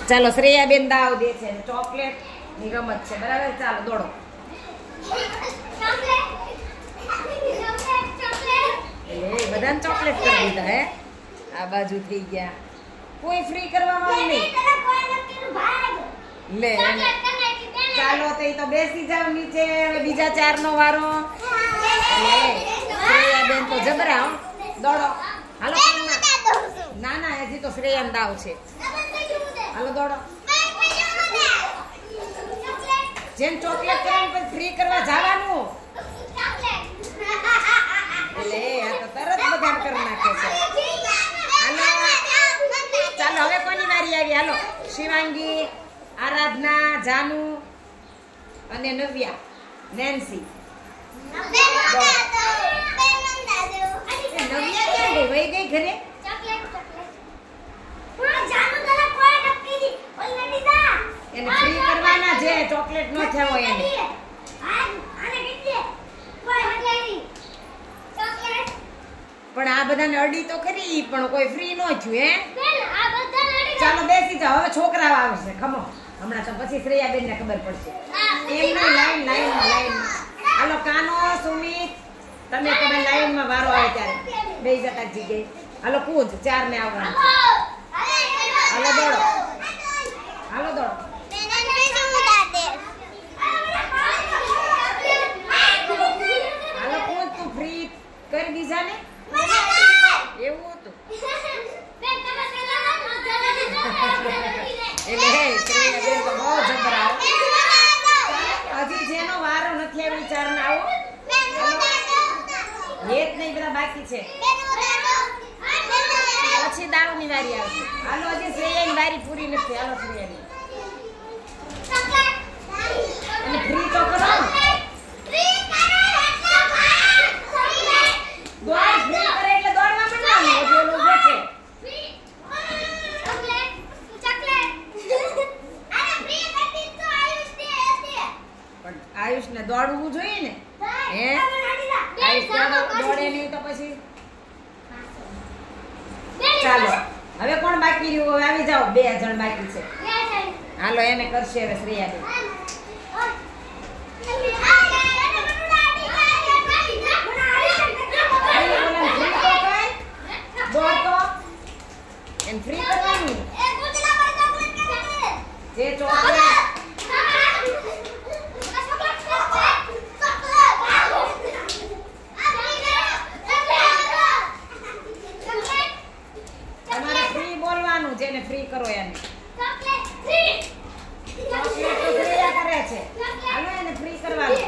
ચાલો શ્રેયાબેન દાવ દે છે ચોકલેટ ની રમત છે બરાબર. ચાલો દોડો. બધાને ચોકલેટ કરી દીધા હે. આ બાજુ થઈ ગયા. કોઈ ફ્રી કરવામાં નહીં લે. ચાલો તો બેસી જાવ નીચે. હવે બીજા 4 નો વારો. શ્રેયાબેન તો જબરા. દોડો હાલો. ના ના હજી તો શ્રેયાન દાવ છે. હાલો દોડો. જેમ ચોકલેટ કરીને ફ્રી કરવા જવાનું. એટલે આ તો તરત બધા કરી નાખે છે. હાલો ચાલો હવે કોની વારી આવી? હાલો શિવાંગી, આરાધના, જાનુ અને નવ્યા, નેન્સી. નવ્યા ક્યાં ગઈ? વહી ગઈ ઘરે. એને ફ્રી કરવાના છે. ચોકલેટ નો થયો હોય એને. પણ આ બધાને અડી તો કરી પણ કોઈ ફ્રી નો થયું હે. ચાલો બેસી જાઓ. હવે છોકરાઓ આવશે. ખમો હમણાં તો પછી શ્રેયાબેન ને ખબર પડશે. એમની લાઈન લાઈનમાં. હાલો કાનો, સુમિત, તમે લાઈનમાં વારો આવે ત્યારે બે જતા જગ્યાએ. હાલો કૂદ. 4 ને આવવાનું. હાલો દોડો. હાલો દોડો. હાલો કૂદ. તું ફ્રી કરી દીધા ને એવું હતું. એટલે શ્રેયાબેન તો બહુ જબરા. હજી જેનો વારો નથી આવ્યો 4 ને આવો. હેત નહીં બધા બાકી છે. પછી દાવની વારી આવશે. હાલો હજી શ્રેયાની વારી પૂરી નથી. હાલો શ્રેયાની અને ફ્રી તો કરો. આયુષ ને દોડવું જોઈએ ને. હે આયુષ દોડે નહીં તો પછી. ચાલો હવે કોણ બાકી રહ્યું? હવે આવી જાઓ. 2 જણ બાકી છે. હાલો એને કરશે હવે શ્રેયાબેન. ફ્રી કરવાનું જે ચોકલેટ. તમારે ફ્રી બોલવાનું. જેને ફ્રી કરો એને ચોકલેટ તો શ્રેયા કરે છે. હાલો એને ફ્રી કરવાનું.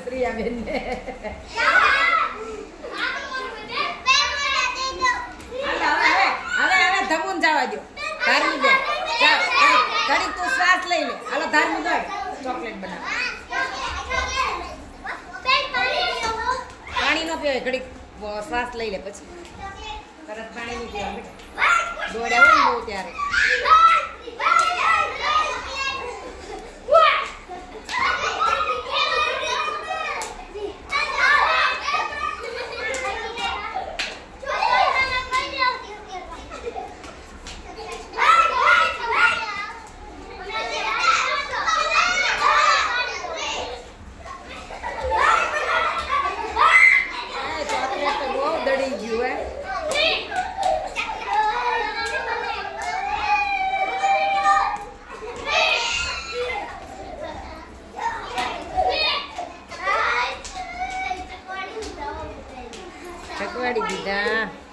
શ્રેયાબેન ને હવે ધમુન જવા દો. ધાર્મી બેન ઘડીક તું શ્વાસ લઈ લે. હાલો ધાર્મી દોડ. ચોકલેટ બનાવ. પાણી નો પીવાય. ઘડીક શ્વાસ લઈ લે પછી તરત પાણી નહીં પીવા. દોડ્યા હોય ને બહુ ત્યારે. દીધું હે ચકવાડી દીધા